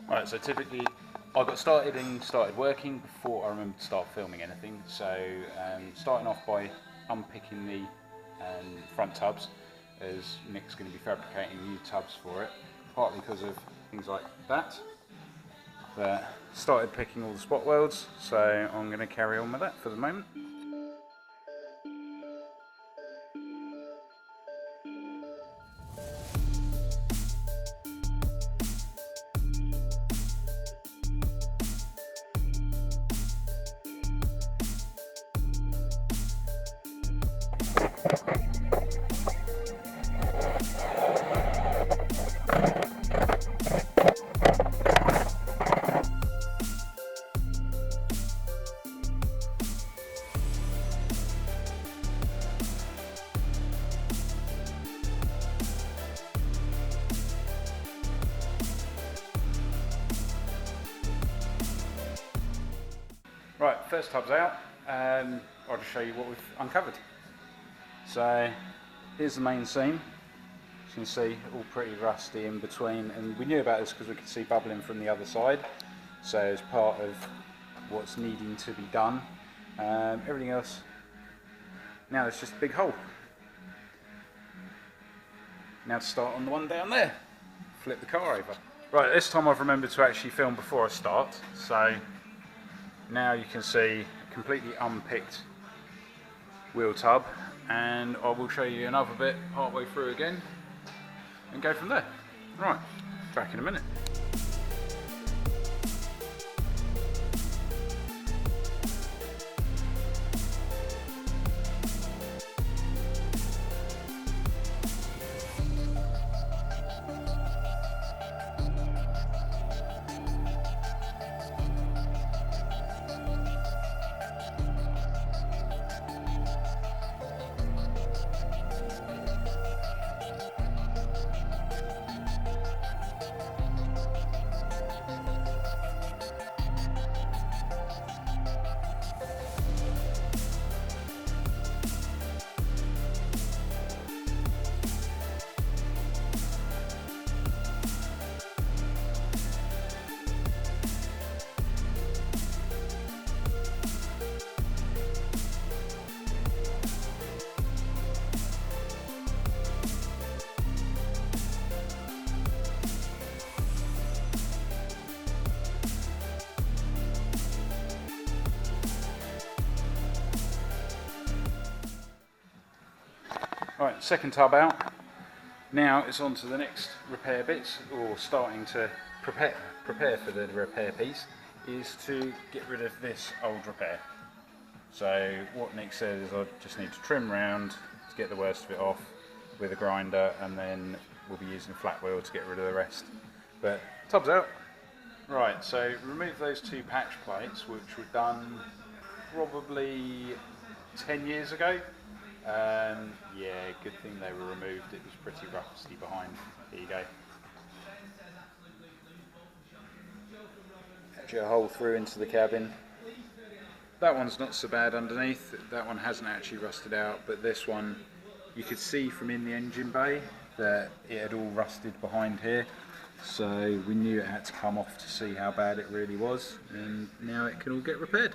Right, so typically I got started working before I remember to start filming anything. So starting off by unpicking the front tubs, as Nick's going to be fabricating new tubs for it, partly because of things like that. But started picking all the spot welds, so I'm going to carry on with that for the moment. Right, first tub's out. I'll just show you what we've uncovered. So here's the main seam. As you can see, all pretty rusty in between, and we knew about this because we could see bubbling from the other side. So as part of what's needing to be done, everything else, now it's just a big hole. Now to start on the one down there, flip the car over. Right, this time I've remembered to actually film before I start, so now you can see a completely unpicked wheel tub, and I will show you another bit partway through again and go from there. Right, back in a minute. Right, second tub out. Now it's on to the next repair bits, or starting to prepare for the repair piece, is to get rid of this old repair. So what Nick said is I just need to trim round to get the worst of it off with a grinder, and then we'll be using a flat wheel to get rid of the rest. But tub's out. Right, so remove those two patch plates, which were done probably 10 years ago. Yeah, good thing they were removed. It was pretty rusty behind. Here you go. Actually a hole through into the cabin. That one's not so bad underneath. That one hasn't actually rusted out, but this one, you could see from in the engine bay that it had all rusted behind here. So we knew it had to come off to see how bad it really was, and now it can all get repaired.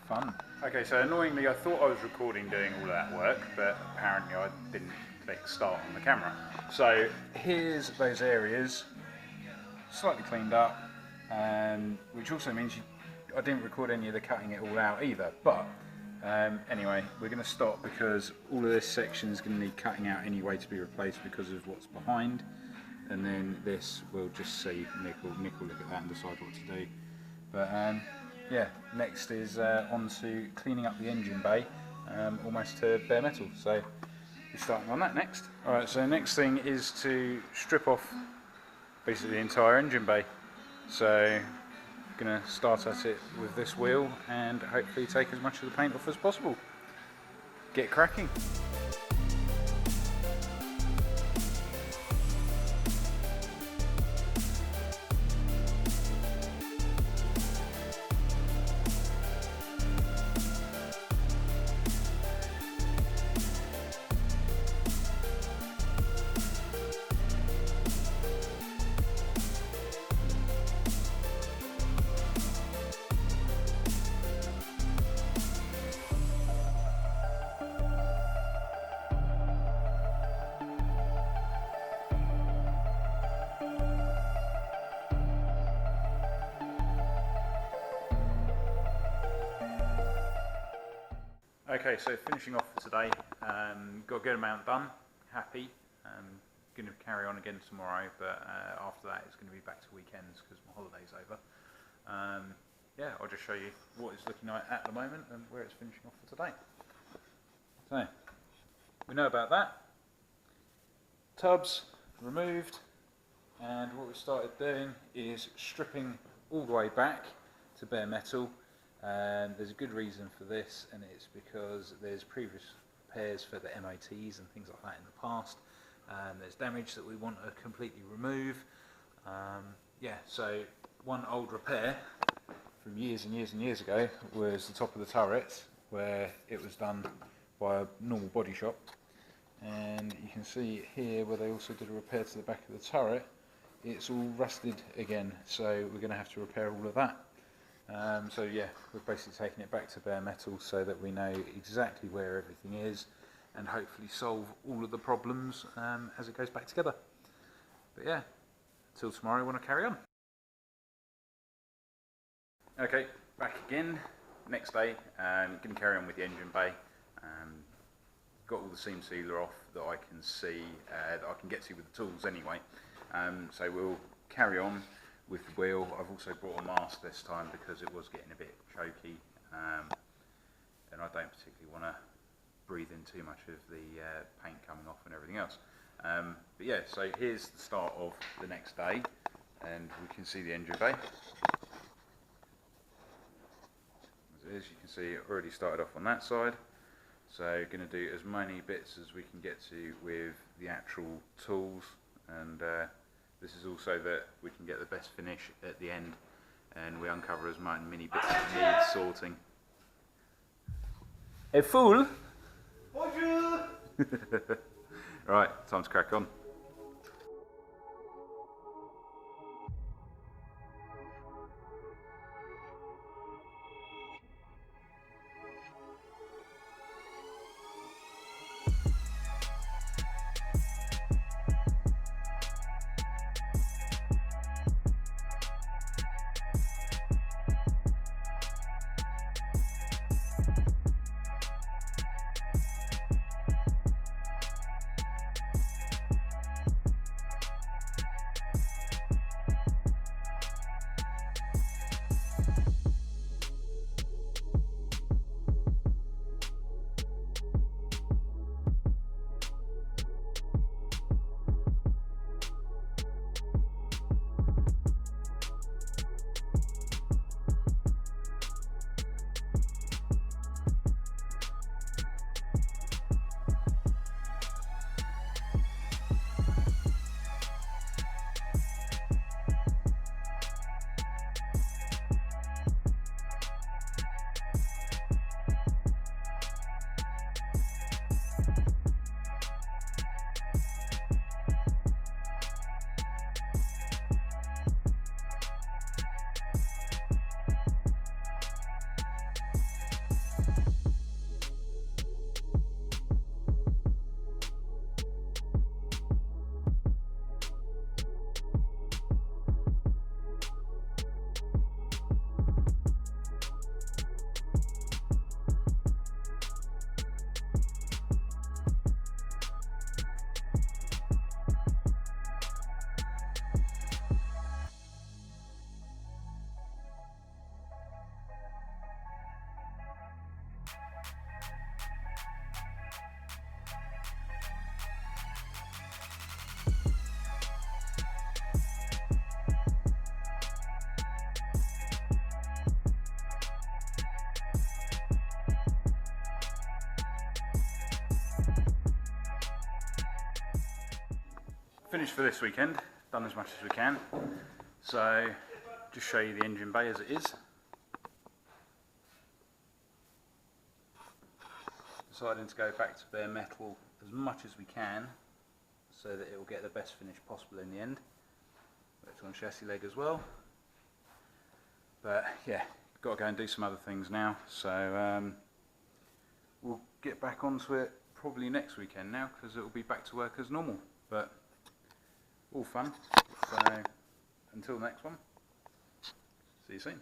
Fun. Okay, so annoyingly I thought I was recording doing all that work, but apparently I didn't click start on the camera. So here's those areas, slightly cleaned up, which also means I didn't record any of the cutting it all out either. But anyway, we're going to stop because all of this section is going to need cutting out anyway to be replaced because of what's behind. And then this we'll just see. Nick will look at that and decide what to do. But yeah, next is on to cleaning up the engine bay, almost to bare metal. So we're starting on that next. Alright, so next thing is to strip off basically the entire engine bay. So I'm going to start at it with this wheel and hopefully take as much of the paint off as possible. Get cracking. Okay, so finishing off for today, got a good amount done, happy. Going to carry on again tomorrow, but after that it's going to be back to weekends because my holiday's over. Yeah, I'll just show you what it's looking like at the moment and where it's finishing off for today. So, we know about that. Tubs removed, and what we started doing is stripping all the way back to bare metal. There's a good reason for this, and it's because there's previous repairs for the MOTs and things like that in the past. There's damage that we want to completely remove. Yeah, so one old repair from years and years and years ago was the top of the turret, where it was done by a normal body shop. And you can see here where they also did a repair to the back of the turret. It's all rusted again, so we're going to have to repair all of that. So yeah, we're basically taking it back to bare metal so that we know exactly where everything is and hopefully solve all of the problems as it goes back together. But yeah, till tomorrow I want to carry on. Okay, back again. Next day, going to carry on with the engine bay. Got all the seam sealer off that I can see, that I can get to with the tools anyway. So we'll carry on with the wheel. I've also brought a mask this time because it was getting a bit choky, and I don't particularly want to breathe in too much of the paint coming off and everything else. But yeah, so here's the start of the next day, and we can see the engine bay. As you can see, it already started off on that side. So going to do as many bits as we can get to with the actual tools, and this is also that we can get the best finish at the end, and we uncover as many bits as need sorting. A fool! Bonjour! Right, time to crack on. Finished for this weekend, done as much as we can. So just show you the engine bay as it is. Deciding to go back to bare metal as much as we can so that it will get the best finish possible in the end. It's on chassis leg as well. But yeah, got to go and do some other things now, so we'll get back onto it probably next weekend now, because it will be back to work as normal. But all fun. So until the next one, see you soon.